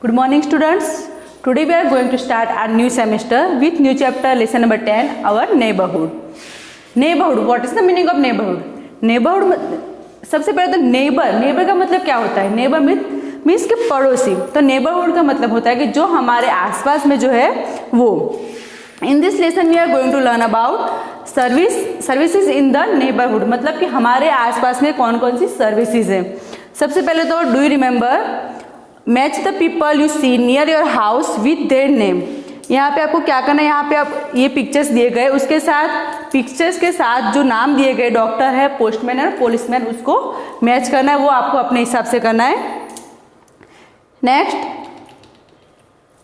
Good morning, students. Today we are going to start our new semester with new chapter, lesson number 10, our neighborhood. Neighborhood, what is the meaning of neighborhood? Neighborhood, सबसे पहले तो neighbor का मतलब क्या होता है? Neighbor means के पड़ोसी. तो neighborhood का मतलब होता है कि जो हमारे आसपास में जो है वो. In this lesson we are going to learn about services in the neighborhood. मतलब कि हमारे आसपास में कौन कौन सी सर्विसेज हैं. सबसे पहले तो do you remember, match the people you see near your house with their name. यहाँ पे आपको क्या करना है, यहाँ पे आप ये पिक्चर्स दिए गए, उसके साथ पिक्चर्स के साथ जो नाम दिए गए, डॉक्टर है, पोस्टमैन है, पुलिसमैन, उसको मैच करना है. वो आपको अपने हिसाब से करना है. Next,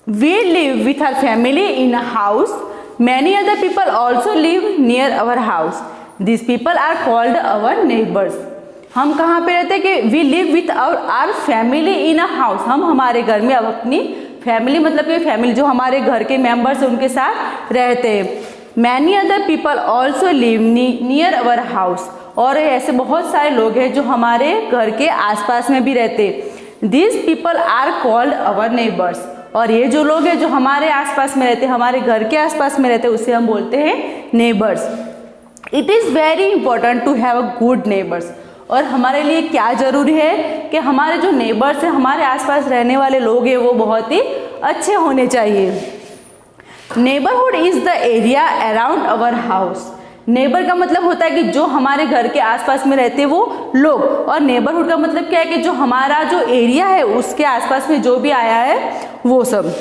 we live with our family in a house. Many other people also live near our house. This people are called our neighbours. हम कहाँ पे रहते हैं कि we live with our family in a house. हम हमारे घर में अब अपनी फैमिली, मतलब कि फैमिली जो हमारे घर के मेंबर्स हैं उनके साथ रहते हैं. Many other people also live near our house. और ऐसे बहुत सारे लोग हैं जो हमारे घर के आसपास में भी रहते हैं. This people are called our neighbours. और ये जो लोग हैं जो हमारे आसपास में रहते हैं, हमारे घर के आसपास में रहते हैं, उसे हम बोलते हैं neighbours. It is very important to have a good neighbours. और हमारे लिए क्या ज़रूरी है कि हमारे जो नेबर्स हैं, हमारे आसपास रहने वाले लोग हैं, वो बहुत ही अच्छे होने चाहिए. Neighbourhood is the area around our house. Neighbour का मतलब होता है कि जो हमारे घर के आसपास में रहते हैं वो लोग. और नेबरहुड का मतलब क्या है कि जो हमारा जो एरिया है उसके आसपास में जो भी आया है वो सब.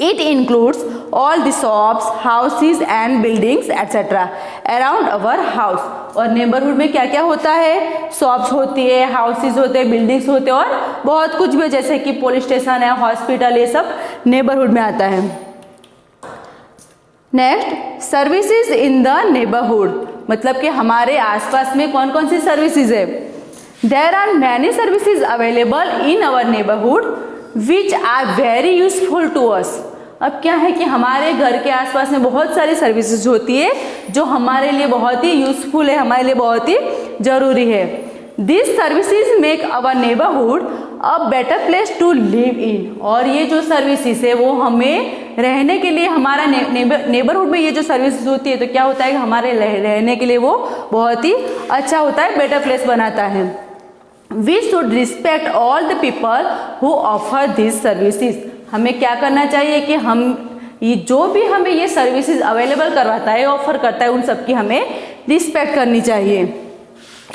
It includes all the shops, houses and buildings etc. around our house. और नेबरहुड में क्या क्या होता है? शॉप्स होती है, हाउसेज होते हैं, बिल्डिंग्स होते हैं और बहुत कुछ भी, जैसे कि पुलिस स्टेशन है, हॉस्पिटल, ये सब नेबरहुड में आता है. Next, services in the neighbourhood. मतलब कि हमारे आसपास में कौन कौन सी सर्विसेज है. There are many services available in our neighbourhood which are very useful to us. अब क्या है कि हमारे घर के आसपास में बहुत सारी सर्विसेज होती है जो हमारे लिए बहुत ही यूजफुल है, हमारे लिए बहुत ही ज़रूरी है. This services make our neighbourhood a better place to live in. और ये जो सर्विसेज है वो हमें रहने के लिए, हमारा नेबरहुड में ये जो सर्विसेज होती है तो क्या होता है कि हमारे रहने के लिए वो बहुत ही अच्छा होता है, बेटर प्लेस बनाता है. We should respect all the people who offer these services. हमें क्या करना चाहिए कि हम ये जो भी हमें ये सर्विसेज अवेलेबल करवाता है, ऑफर करता है, उन सब की हमें रिस्पेक्ट करनी चाहिए.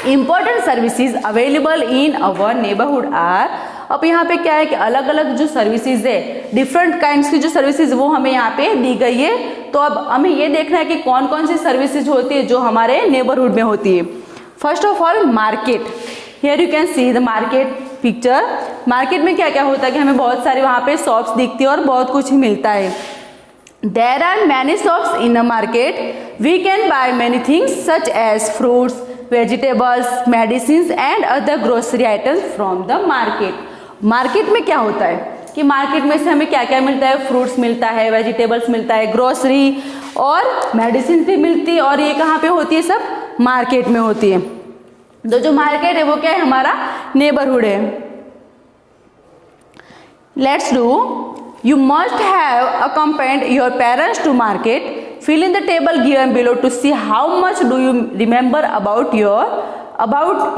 Important services available in our neighbourhood are. अब यहाँ पे क्या है कि अलग अलग जो सर्विसेज है, डिफरेंट काइंड्स की जो सर्विसेज वो हमें यहाँ पे दी गई है. तो अब हमें ये देखना है कि कौन कौन सी सर्विसेज होती है जो हमारे नेबरहुड में होती है. First of all, market. Here you can see the market picture. Market में क्या क्या होता है कि हमें बहुत सारे वहाँ पे शॉप्स दिखती है और बहुत कुछ ही मिलता है. There are many shops in a market. We can buy many things such as fruits, vegetables, medicine and other grocery items from the market. Market में क्या होता है कि मार्केट में से हमें क्या क्या मिलता है? फ्रूट्स मिलता है, वेजिटेबल्स मिलता है, ग्रोसरी और मेडिसिन भी मिलती है. और ये कहाँ पे होती है? सब मार्केट में होती है. तो जो मार्केट है वो क्या है? हमारा नेबरहुड है. Let's do. You must have accompanied your parents to market. Fill in the table given below to see how much do you remember about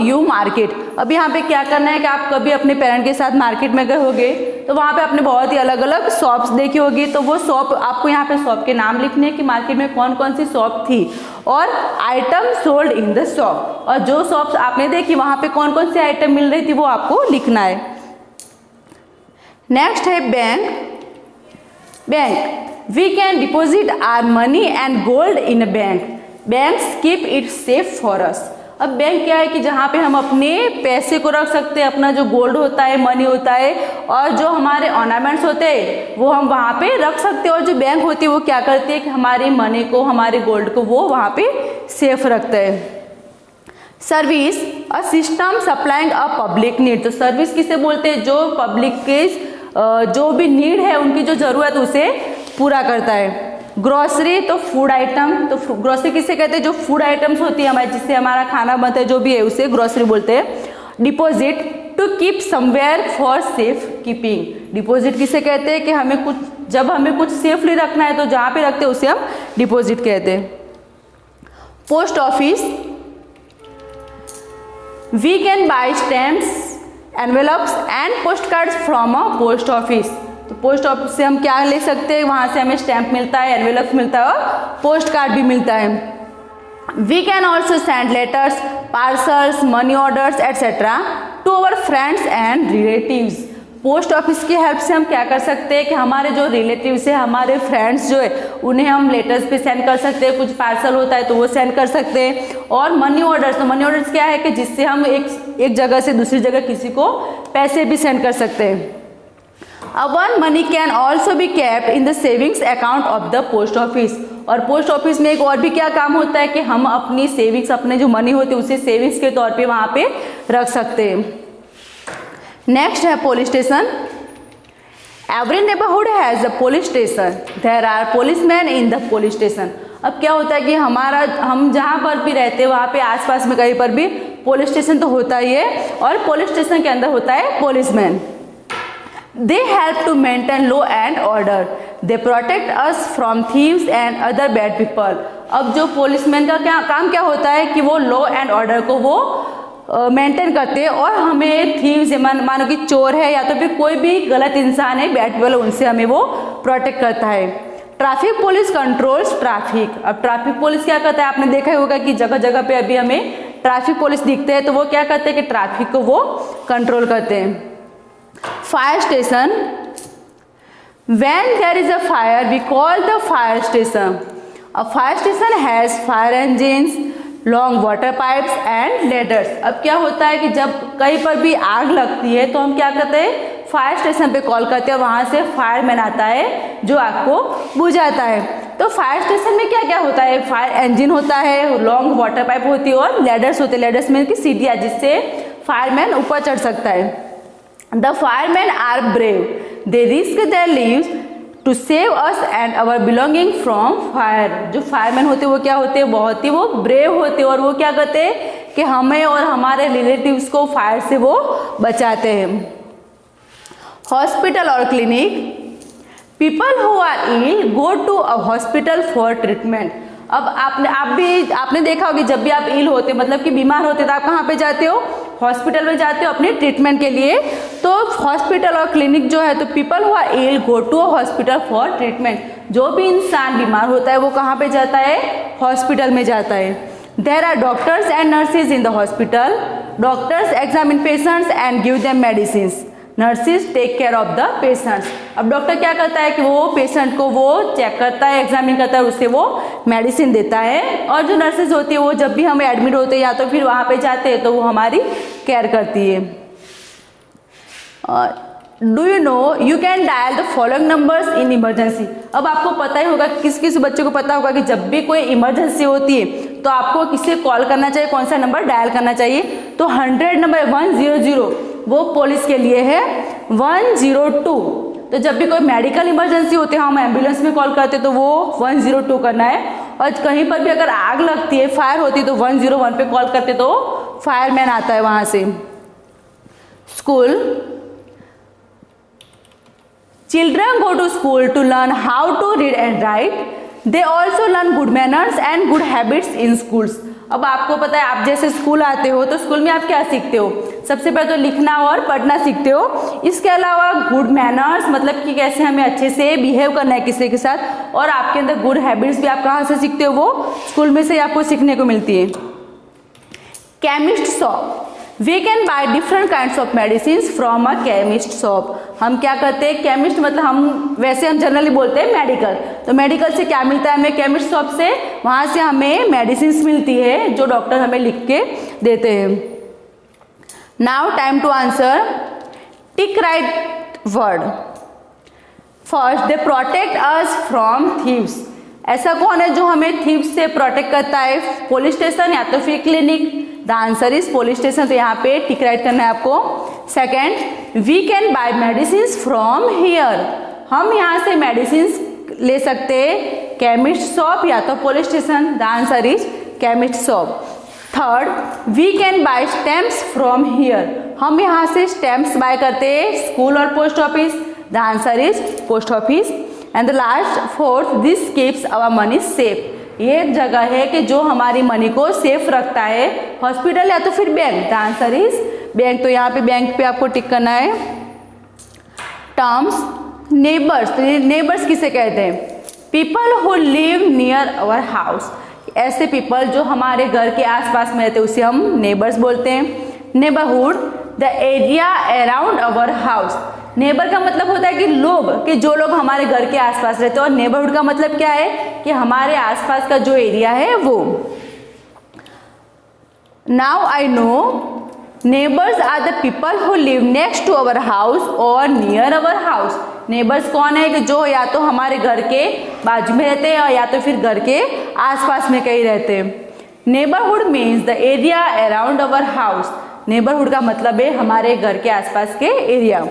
you market. अब यहाँ पे क्या करना है कि आप कभी अपने पेरेंट के साथ मार्केट में गए होंगे तो वहाँ पे आपने बहुत ही अलग अलग शॉप्स देखी होगी. तो वो शॉप, आपको यहाँ पे शॉप के नाम लिखने हैं कि मार्केट में कौन कौन सी शॉप थी और item sold in the shop. और जो शॉप्स आपने देखी वहाँ पे कौन कौन सी आइटम मिल रही थी वो आपको लिखना है. नेक्स्ट है bank. Bank. We can deposit our money and gold in a bank. Banks keep it safe for us. अब बैंक क्या है कि जहाँ पे हम अपने पैसे को रख सकते हैं, अपना जो गोल्ड होता है, मनी होता है, और जो हमारे ऑर्नामेंट्स होते हैं वो हम वहाँ पे रख सकते हैं. और जो बैंक होती है वो क्या करती है कि हमारे मनी को, हमारे गोल्ड को वो वहाँ पे सेफ रखते हैं. Service, a system supplying a public need. तो सर्विस किसे बोलते हैं? जो पब्लिक के जो भी नीड है, उनकी जो ज़रूरत उसे पूरा करता है. ग्रोसरी, तो फूड आइटम. तो ग्रोसरी किसे कहते हैं? जो फूड आइटम्स होती है हमारे, जिससे हमारा खाना बनता है, जो भी है उसे ग्रोसरी बोलते हैं. Deposit, to keep somewhere for safe keeping. Deposit किसे कहते हैं कि हमें कुछ, जब हमें कुछ सेफली रखना है तो जहाँ पे रखते हैं उसे हम डिपॉजिट कहते हैं। Post office, we can buy stamps, envelopes and post cards from a post office. तो पोस्ट ऑफिस से हम क्या ले सकते हैं, वहाँ से हमें स्टैम्प मिलता है, एनवेलप मिलता है और पोस्ट कार्ड भी मिलता है। We can also send letters, parcels, money orders, etc. to our friends and relatives. Post office की हेल्प से हम क्या कर सकते हैं कि हमारे जो रिलेटिव्स है, हमारे फ्रेंड्स जो है, उन्हें हम लेटर्स पे सेंड कर सकते हैं, कुछ पार्सल होता है तो वो सेंड कर सकते हैं। और मनी ऑर्डर्स, तो मनी ऑर्डर्स क्या है कि जिससे हम एक जगह से दूसरी जगह किसी को पैसे भी सेंड कर सकते हैं। Our money can also be kept in the savings account of the post office. और पोस्ट ऑफिस में एक और भी क्या काम होता है कि हम अपनी सेविंग्स, अपने जो मनी होती है उसे सेविंग्स के तौर पे वहाँ पे रख सकते हैं। नेक्स्ट है police station. Every neighbourhood has a police station, there are policemen in the police station. अब क्या होता है कि हम जहाँ पर भी रहते हैं वहाँ पे आसपास में कहीं पर भी पुलिस स्टेशन तो होता ही है, और पुलिस स्टेशन के अंदर होता है policeman. They help to maintain law and order. They protect us from thieves and other bad people. अब जो पुलिसमैन का काम क्या होता है कि वो लॉ एंड ऑर्डर को वो मेंटेन करते हैं और हमें थीव्स, मानो कि चोर है या तो फिर कोई भी गलत इंसान है, बैड पीपल, उनसे हमें वो प्रोटेक्ट करता है। Traffic police controls traffic. अब ट्रैफिक पुलिस क्या करता है, आपने देखा ही होगा कि जगह जगह पे अभी हमें ट्रैफिक पुलिस दिखते हैं, तो वो क्या करते हैं कि ट्रैफिक को वो कंट्रोल करते हैं। Fire station, when there is a fire we call the fire station. A fire station has fire engines, long water pipes and ladders. अब क्या होता है कि जब कहीं पर भी आग लगती है तो हम क्या करते हैं, फायर स्टेशन पे कॉल करते हैं, वहाँ से फायरमैन आता है जो आग को बुझाता है। तो फायर स्टेशन में क्या क्या होता है, फायर इंजन होता है, लॉन्ग वाटर पाइप होती है और लेडर्स होते हैं। लेडर्स में की सीढ़ियाँ जिससे फायरमैन ऊपर चढ़ सकता है। The firemen are brave. They risk their lives to save us and our belonging from fire. जो फायरमैन होते हैं वो क्या होते हैं, बहुत ही वो ब्रेव होते हैं और वो क्या करते हैं कि हमें और हमारे रिलेटिव्स को फायर से वो बचाते हैं। हॉस्पिटल और clinic, people who are ill go to a hospital for treatment. अब आपने देखा होगा जब भी आप इल होते, मतलब कि बीमार होते, तो आप कहाँ पे जाते हो, हॉस्पिटल में जाते हो अपने ट्रीटमेंट के लिए। तो हॉस्पिटल और क्लिनिक जो है, तो people who are ill go to a hospital for treatment. जो भी इंसान बीमार होता है वो कहाँ पे जाता है, हॉस्पिटल में जाता है। There are doctors and nurses in the hospital. Doctors examine patients and give them medicines. Nurses take care of the patients. अब डॉक्टर क्या करता है कि वो पेशेंट को वो चेक करता है, एग्जामिन करता है, उससे वो मेडिसिन देता है। और जो नर्सेज होती है वो जब भी हमें एडमिट होते हैं या तो फिर वहाँ पे जाते हैं तो वो हमारी केयर करती है। Do you know you can dial the following numbers in emergency. अब आपको पता ही होगा, किस किस बच्चे को पता होगा कि जब भी कोई इमरजेंसी होती है तो आपको किससे कॉल करना चाहिए, कौन सा नंबर डायल करना चाहिए। तो 100 नंबर 100 वो पुलिस के लिए है। 102 तो जब भी कोई मेडिकल इमरजेंसी होती है, हम एम्बुलेंस में कॉल करते तो वो 102 करना है। और कहीं पर भी अगर आग लगती है, फायर होती है, तो 101 पे कॉल करते तो फायरमैन आता है वहाँ से। School, children go to school to learn how to read and write. They also learn good manners and good habits in schools. अब आपको पता है, आप जैसे स्कूल आते हो तो स्कूल में आप क्या सीखते हो, सबसे पहले तो लिखना और पढ़ना सीखते हो। इसके अलावा गुड मैनर्स, मतलब कि कैसे हमें अच्छे से बिहेव करना है किसी के साथ। और आपके अंदर गुड हैबिट्स भी आप कहाँ से सीखते हो, वो स्कूल में से आपको सीखने को मिलती है। Chemist shop, we can buy different kinds of medicine from a chemist shop. हम क्या करते हैं, केमिस्ट मतलब हम जनरली बोलते हैं मेडिकल। तो मेडिकल से क्या मिलता है हमें, केमिस्ट शॉप से, वहाँ से हमें मेडिसिन मिलती है जो डॉक्टर हमें लिख के देते हैं। Now time to answer, tick right word. First, they protect us from thieves. ऐसा कौन है जो हमें थीव्स से प्रोटेक्ट करता है, पुलिस स्टेशन या तो फिर clinic. The answer is police station, तो यहाँ पे टिक राइट करना है आपको। Second, we can buy medicine from here. हम यहाँ से मेडिसिन ले सकते हैं केमिस्ट शॉप या तो police station. The answer is chemist shop. Third, we can buy stamps from here, हम यहाँ से स्टैम्प्स बाय करते हैं स्कूल और post office, the answer is post office. And the last fourth, this keeps our money safe, ये एक जगह है कि जो हमारी मनी को सेफ रखता है, हॉस्पिटल या तो फिर bank, the answer is bank. तो यहाँ पे बैंक पे आपको टिक करना है। टर्म्स नेबर्स, तो नेबर्स किसे कहते हैं? People who live near our house, ऐसे पीपल जो हमारे घर के आसपास में रहते हैं उसे हम नेबर्स बोलते हैं। Neighbourhood, the area around our house, neighbour का मतलब होता है कि लोग, कि जो लोग हमारे घर के आसपास रहते हैं, और नेबरहुड का मतलब क्या है कि हमारे आसपास का जो एरिया है वो। Now I know neighbours are the people who live next to our house और नियर अवर हाउस। नेबर्स कौन है कि जो या तो हमारे घर के बाजू में रहते हैं या तो फिर घर के आसपास में कहीं रहते हैं। Neighbourhood means the area around our house, neighbourhood का मतलब है हमारे घर के आसपास के area.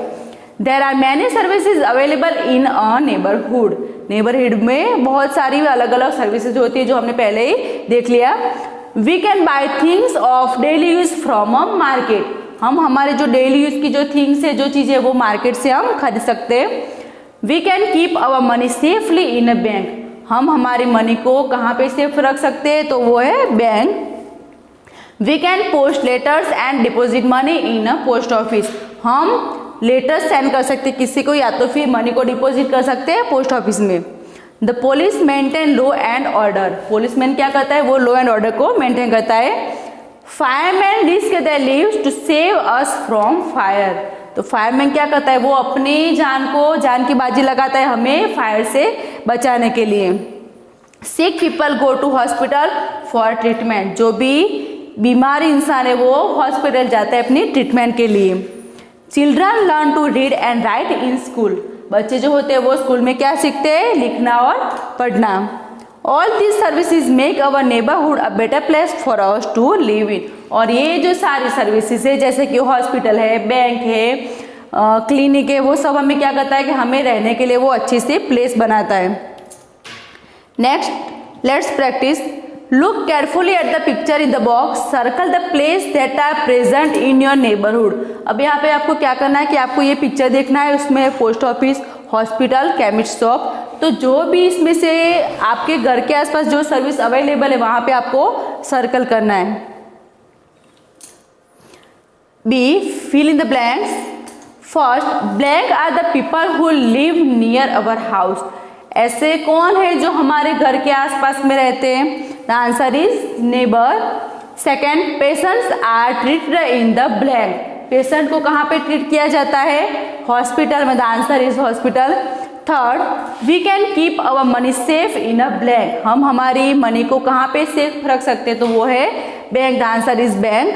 There are many services available in a neighbourhood, neighbourhood में बहुत सारी अलग अलग सर्विसेज होती है जो हमने पहले ही देख लिया। We can buy things of daily use from a market, हम हमारे जो डेली यूज की जो थिंग्स है, जो चीज़ें वो मार्केट से हम खरीद सकते हैं। We can keep our money safely in a bank, हम हमारी मनी को कहाँ पे सेफ रख सकते हैं, तो वो है bank. We can post letters and deposit money in a post office, हम लेटर्स सेंड कर सकते हैं किसी को या तो फिर मनी को डिपॉजिट कर सकते हैं पोस्ट ऑफिस में। The police maintain law and order, policeman क्या करता है, वो लॉ एंड ऑर्डर को मेंटेन करता है। Fireman risk their lives to save us from fire, तो फायरमैन क्या करता है, वो अपनी जान की बाजी लगाता है हमें फायर से बचाने के लिए। Sick people go to hospital for treatment, जो भी बीमार इंसान है वो हॉस्पिटल जाता है अपनी ट्रीटमेंट के लिए। Children learn to read and write in school, बच्चे जो होते हैं वो स्कूल में क्या सीखते हैं, लिखना और पढ़ना। All this services make our neighbourhood a better place for us to live in, और ये जो सारी सर्विसेज है जैसे कि हॉस्पिटल है, बैंक है, क्लिनिक है, वो सब हमें क्या करता है कि हमें रहने के लिए वो अच्छी सी प्लेस बनाता है। Next let's practice. Look carefully at the picture in the box, circle the place that are present in your neighbourhood. अब यहाँ पे आपको क्या करना है कि आपको ये पिक्चर देखना है, उसमें post office, hospital, chemist shop, तो जो भी इसमें से आपके घर के आसपास जो सर्विस अवेलेबल है वहाँ पे आपको सर्कल करना है। B, fill in the blanks. First, blank are the people who live near our house, ऐसे कौन है जो हमारे घर के आसपास में रहते हैं, the answer is neighbour. Second, patients are treated in the blank, patient को कहाँ पे ट्रीट किया जाता है, हॉस्पिटल में, the answer is hospital. Third, we can keep our money safe in a blank, हम हमारी मनी को कहाँ पे सेफ रख सकते हैं, तो वो है bank, the answer is bank.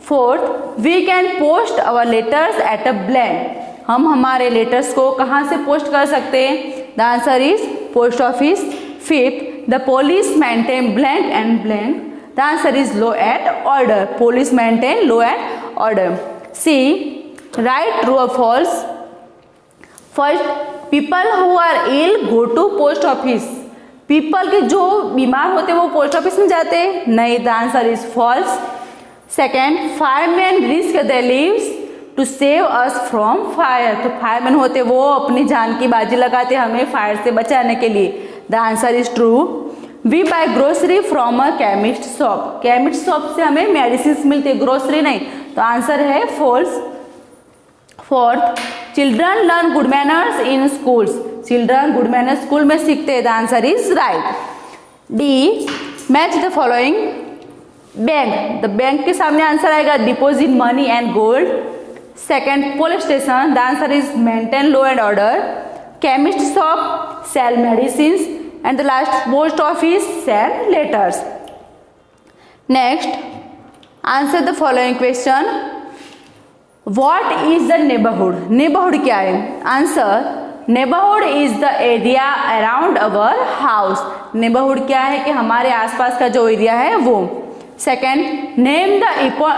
Fourth, we can post our letters at a blank, हम हमारे लेटर्स को कहाँ से पोस्ट कर सकते हैं, the answer is post office. Fifth, the police maintain blank and blank, the answer is law and order, police maintain law and order. C, right true और false. First, people who are ill go to post office, people के जो बीमार होते हैं वो post office में जाते हैं, नहीं, the answer is false. Second, fireman risk their lives to save us from fire, तो फायरमैन होते वो अपनी जान की बाजी लगाते हमें फायर से बचाने के लिए, the answer is true. We buy grocery from a chemist shop, chemist shop से हमें मेडिसिन मिलती है, ग्रोसरी नहीं, तो आंसर है false. Fourth, children learn good manners in schools, children good manners school में सीखते हैं, the answer is right. D, match the following. Bank, the bank के सामने आंसर आएगा deposit money and gold. Second, police station, the answer is maintain law and order. Chemist shop, sell medicine, and the last post office, sell letters. Next, answer the following question. What is the neighbourhood, neighbourhood क्या है, answer, neighbourhood is the area around our house, neighbourhood क्या है कि हमारे आसपास का जो area है वो। Second, name the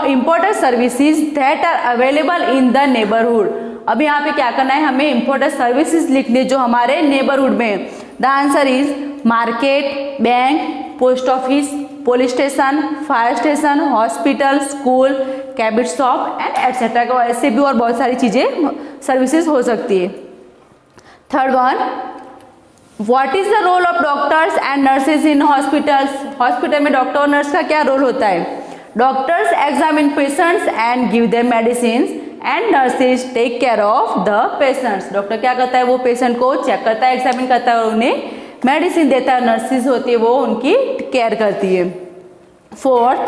important services that are available in the neighbourhood, अब यहाँ पे क्या करना है, हमें इम्पोर्टेंट सर्विसेज लिखने जो हमारे नेबरहुड में, the answer is market, bank, post office, police station, fire station, hospital, school, कैबिट शॉप एंड एटसेट्रा। ऐसे भी और बहुत सारी चीज़ें सर्विसेज हो सकती है। Third one, what is the role of doctors and nurses in hospitals. Hospital में डॉक्टर और नर्स का क्या रोल होता है? Doctors examine patients and give them medicine and nurses take care of the patients. Doctor क्या करता है? वो पेशेंट को चेक करता है, एग्जामिन करता है और उन्हें मेडिसिन देता है। नर्सेज होती है वो उनकी केयर करती है। Fourth,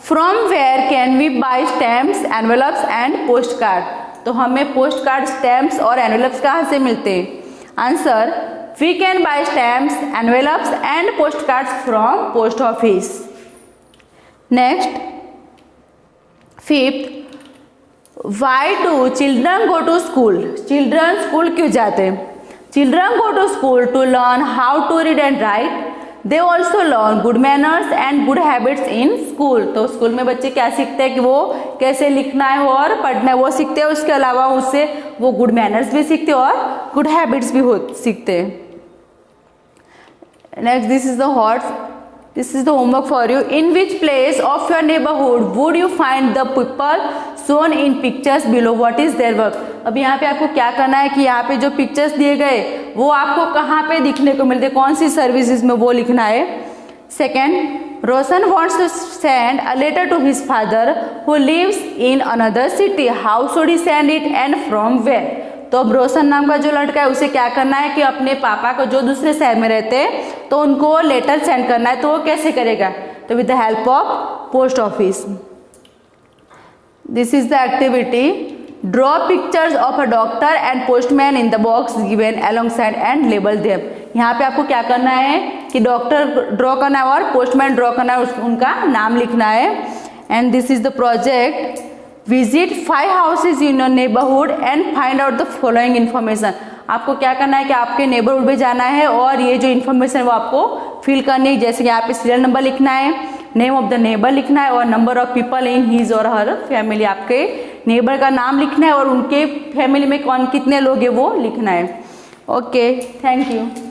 from where can we buy stamps, envelopes and post card. तो हमें पोस्ट कार्ड, स्टैम्प्स और एनवेलप्स कहाँ से मिलते हैं? Answer, we can buy stamps, envelopes and post cards from post office. Next, fifth, why do children go to school. Children school क्यों जाते हैं? Children go to school to learn how to read and write. They also learn good manners and good habits in school. तो school में बच्चे क्या सीखते हैं कि वो कैसे लिखना है और पढ़ना है वो सीखते हैं। उसके अलावा उससे वो गुड मैनर्स भी सीखते हैं और गुड हैबिट्स भी सीखते हैं। Next, this is the homework for you. In which place of your neighbourhood would you find the people shown in pictures below, what is their work. अब यहाँ पे आपको क्या करना है कि यहाँ पे जो पिक्चर्स दिए गए वो आपको कहाँ पे दिखने को मिलते, कौन सी सर्विसेज में, वो लिखना है। Second, Roshan wants to send a letter to his father who lives in another city, how should he send it and from where. तो अब रोशन नाम का जो लड़का है उसे क्या करना है कि अपने पापा को जो दूसरे शहर में रहते हैं तो उनको लेटर सेंड करना है। तो वो कैसे करेगा? तो with the help of post office. This is the activity, draw pictures of a doctor and postman in the box given alongside and label them. यहाँ पे आपको क्या करना है कि डॉक्टर ड्रॉ करना है और पोस्टमैन ड्रॉ करना है, उनका नाम लिखना है। And this is the project, visit 5 houses in your neighbourhood and find out the following information. आपको क्या करना है कि आपके नेबरहुड में जाना है और ये जो इन्फॉर्मेशन वो आपको फिल करनी है। जैसे कि यहाँ पे सीरियल नंबर लिखना है, नेम ऑफ द नेबर लिखना है और number of people in his और हर फैमिली। आपके नेबर का नाम लिखना है और उनके फैमिली में कौन कितने लोग हैं वो लिखना है। Okay, thank you.